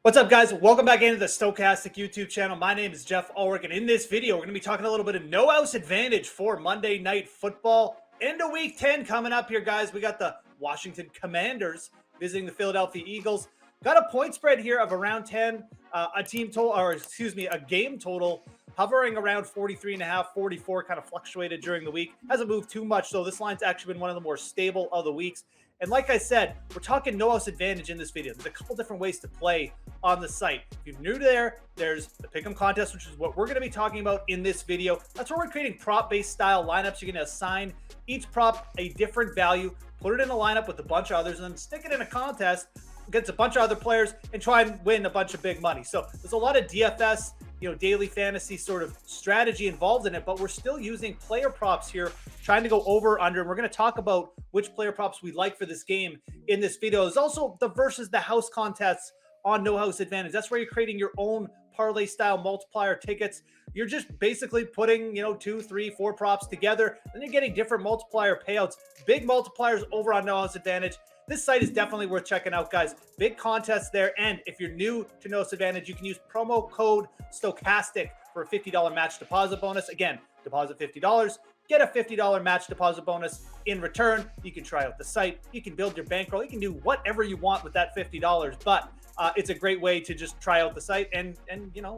What's up, guys? Welcome back into the Stokastic YouTube channel. My name is Geoff Ulrich, and in this video, we're going to be talking a little bit of no house advantage for Monday Night Football. Into Week 10 coming up here, guys. We got the Washington Commanders visiting the Philadelphia Eagles. Got a point spread here of around 10, a game total hovering around 43.5, 44, kind of fluctuated during the week. Hasn't moved too much, so this line's actually been one of the more stable of the weeks. And like I said, we're talking no house advantage in this video. There's a couple different ways to play on the site. If you're new there, there's the Pick'em contest, which is what we're going to be talking about in this video. That's where we're creating prop-based style lineups. You're going to assign each prop a different value, put it in a lineup with a bunch of others, and then stick it in a contest against a bunch of other players and try and win a bunch of big money. So there's a lot of DFS, daily fantasy sort of strategy involved in it, but we're still using player props here, trying to go over, under, and we're going to talk about which player props we like for this game in this video. There's also the versus the house contests on No House Advantage. That's where you're creating your own parlay style multiplier tickets. You're just basically putting, 2, 3, 4 props together, and you're getting different multiplier payouts, big multipliers over on No House Advantage. This site is definitely worth checking out, guys. Big contests there. And if you're new to No House Advantage, you can use promo code Stokastic for a $50 match deposit bonus. Again, deposit $50, get a $50 match deposit bonus in return. You can try out the site. You can build your bankroll. You can do whatever you want with that $50. But it's a great way to just try out the site and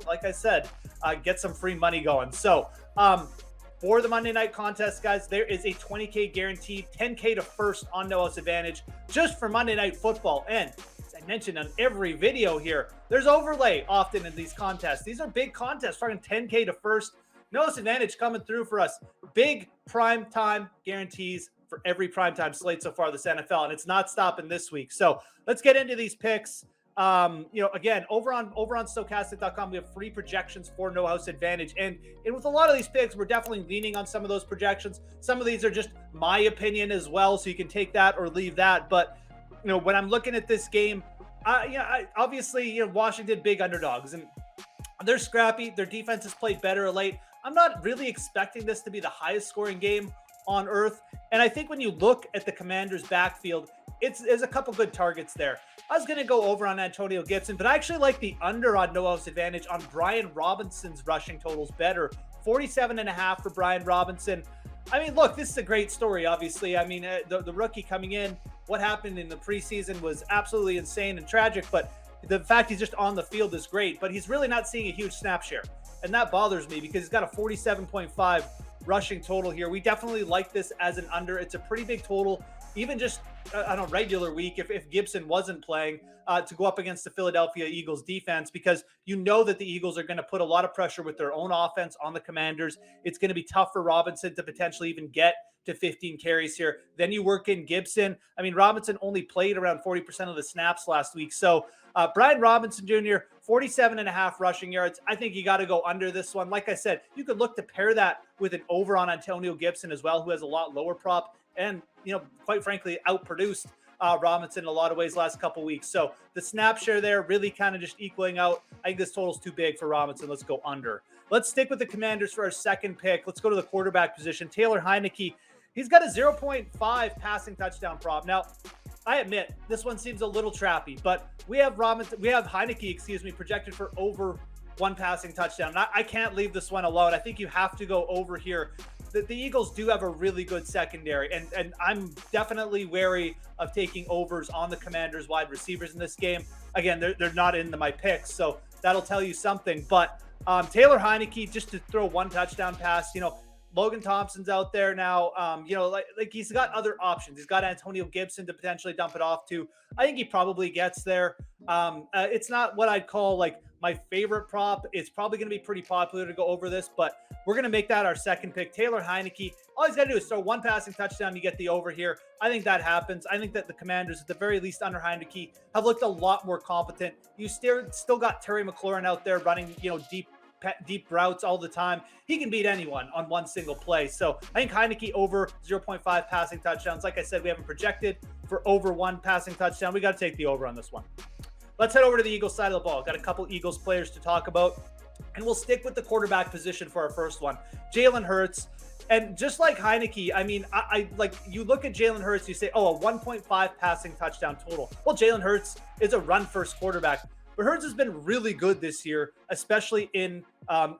like I said, get some free money going. So, for the Monday night contest, guys, there is a $20K guaranteed, $10K to first on No House Advantage just for Monday Night Football. And as I mentioned on every video here, there's overlay often in these contests. These are big contests, talking $10K to first. No House Advantage coming through for us. Big prime time guarantees for every primetime slate so far this NFL, and it's not stopping this week. So let's get into these picks. Again, over on Stokastic.com, we have free projections for No House Advantage. And with a lot of these picks, we're definitely leaning on some of those projections. Some of these are just my opinion as well, so you can take that or leave that. But, when I'm looking at this game, obviously, Washington, big underdogs. And they're scrappy. Their defense has played better late. I'm not really expecting this to be the highest scoring game on earth. And I think when you look at the Commanders' backfield, there's a couple good targets there. I was going to go over on Antonio Gibson, but I actually like the under on No House Advantage on Brian Robinson's rushing totals better. 47.5 for Brian Robinson. I mean, look, this is a great story, obviously. I mean, the rookie coming in, what happened in the preseason was absolutely insane and tragic, but the fact he's just on the field is great, but he's really not seeing a huge snap share. And that bothers me because he's got a 47.5 rushing total here. We definitely like this as an under. It's a pretty big total, even just on a regular week, if Gibson wasn't playing, to go up against the Philadelphia Eagles defense, because that the Eagles are going to put a lot of pressure with their own offense on the Commanders. It's going to be tough for Robinson to potentially even get to 15 carries here. Then you work in Gibson. I mean, Robinson only played around 40% of the snaps last week. So Brian Robinson Jr., 47.5 rushing yards. I think you got to go under this one. Like I said, you could look to pair that with an over on Antonio Gibson as well, who has a lot lower prop and, quite frankly, outproduced Robinson in a lot of ways last couple weeks. So the snap share there really kind of just equaling out. I think this total's too big for Robinson. Let's go under. Let's stick with the Commanders for our second pick. Let's go to the quarterback position. Taylor Heinicke. He's got a 0.5 passing touchdown prop. Now, I admit this one seems a little trappy, but we have Heinicke, projected for over 1 passing touchdown. I can't leave this one alone. I think you have to go over here. The Eagles do have a really good secondary, and I'm definitely wary of taking overs on the Commanders' wide receivers in this game. Again, they're not into my picks, so that'll tell you something. But Taylor Heinicke, just to throw 1 touchdown pass, Logan Thompson's out there now. Like he's got other options. He's got Antonio Gibson to potentially dump it off to. I think he probably gets there. It's not what I'd call like my favorite prop. It's probably going to be pretty popular to go over this, but we're going to make that our second pick. Taylor Heinicke. All he's got to do is throw 1 passing touchdown. You get the over here. I think that happens. I think that the Commanders, at the very least under Heinicke, have looked a lot more competent. You still got Terry McLaurin out there running, deep routes all the time. He can beat anyone on one single play. So I think Heinicke over 0.5 passing touchdowns. Like I said, we haven't projected for over 1 passing touchdown. We got to take the over on this one. Let's head over to the Eagles side of the ball. Got a couple Eagles players to talk about, and we'll stick with the quarterback position for our first one. Jalen Hurts. And just like Heinicke, I mean, I like, you look at Jalen Hurts, you say, oh, a 1.5 passing touchdown total. Well, Jalen Hurts is a run-first quarterback. but Hurts has been really good this year, especially in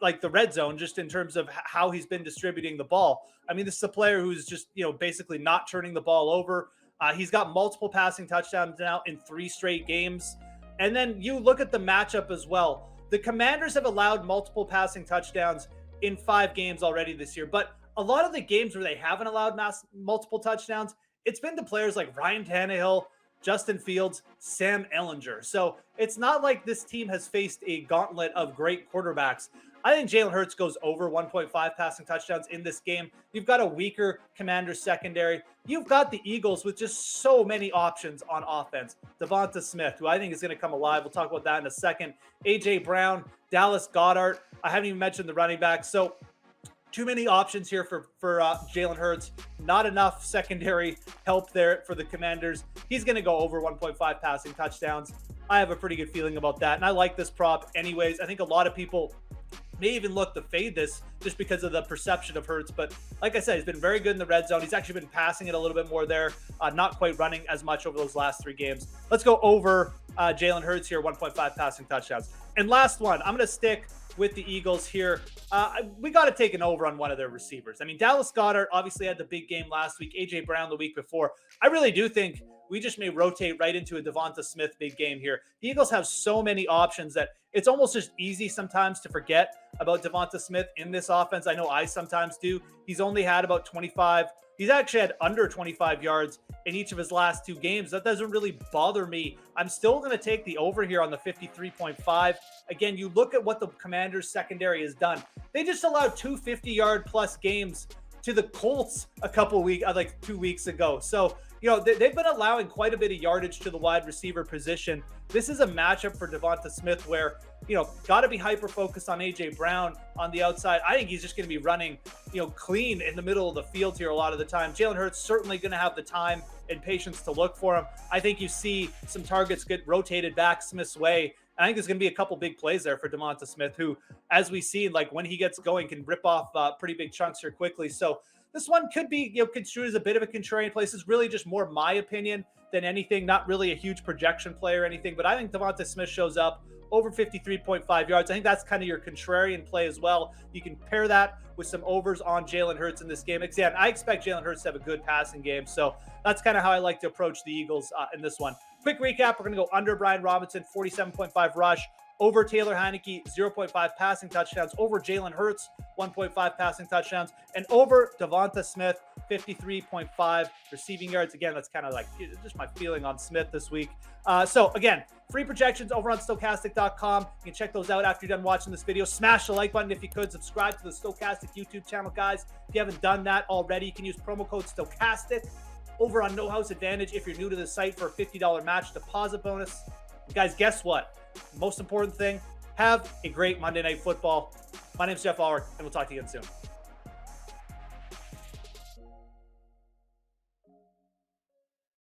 like the red zone, just in terms of how he's been distributing the ball. I mean, this is a player who's just, basically not turning the ball over. He's got multiple passing touchdowns now in 3 straight games. And then you look at the matchup as well. The Commanders have allowed multiple passing touchdowns in 5 games already this year, but a lot of the games where they haven't allowed multiple touchdowns, it's been to players like Ryan Tannehill, Justin Fields, Sam Ehlinger. So it's not like this team has faced a gauntlet of great quarterbacks. I think Jalen Hurts goes over 1.5 passing touchdowns in this game. You've got a weaker Commanders secondary. You've got the Eagles with just so many options on offense. DeVonta Smith, who I think is going to come alive. We'll talk about that in a second. A.J. Brown, Dallas Goedert. I haven't even mentioned the running back. So too many options here for Jalen Hurts. Not enough secondary help there for the Commanders. He's going to go over 1.5 passing touchdowns. I have a pretty good feeling about that. And I like this prop anyways. I think a lot of people may even look to fade this just because of the perception of Hurts. But like I said, he's been very good in the red zone. He's actually been passing it a little bit more there, not quite running as much over those last 3 games. Let's go over Jalen Hurts here, 1.5 passing touchdowns. And last one, I'm going to stick with the Eagles here. We got to take an over on one of their receivers. I mean, Dallas Goedert obviously had the big game last week, A.J. Brown the week before. I really do think we just may rotate right into a DeVonta Smith big game here. The Eagles have so many options that it's almost just easy sometimes to forget about DeVonta Smith in this offense. I know I sometimes do. He's only had about 25. He's actually had under 25 yards in each of his last 2 games. That doesn't really bother me. I'm still going to take the over here on the 53.5. Again, you look at what the Commanders secondary has done. They just allowed 2 50-yard plus games to the Colts a couple weeks, like 2 weeks ago. So, they've been allowing quite a bit of yardage to the wide receiver position. This is a matchup for DeVonta Smith where, got to be hyper-focused on A.J. Brown on the outside. I think he's just going to be running, clean in the middle of the field here a lot of the time. Jalen Hurts certainly going to have the time and patience to look for him. I think you see some targets get rotated back Smith's way. I think there's going to be a couple big plays there for DeVonta Smith, who, as we see, like when he gets going, can rip off pretty big chunks here quickly. So this one could be, construed as a bit of a contrarian play. This is really just more my opinion than anything. Not really a huge projection play or anything, but I think DeVonta Smith shows up over 53.5 yards. I think that's kind of your contrarian play as well. You can pair that with some overs on Jalen Hurts in this game. Again, I expect Jalen Hurts to have a good passing game, so that's kind of how I like to approach the Eagles in this one. Quick recap, we're going to go under Brian Robinson, 47.5 rush, over Taylor Heinicke, 0.5 passing touchdowns, over Jalen Hurts, 1.5 passing touchdowns, and over DeVonta Smith, 53.5 receiving yards. Again, that's kind of like just my feeling on Smith this week. So again, free projections over on Stokastic.com. You can check those out after you're done watching this video. Smash the like button if you could. Subscribe to the Stokastic YouTube channel, guys. If you haven't done that already, you can use promo code Stokastic over on No House Advantage if you're new to the site for a $50 match deposit bonus. Guys, guess what? Most important thing, have a great Monday Night Football. My name's Geoff Ulrich, and we'll talk to you again soon.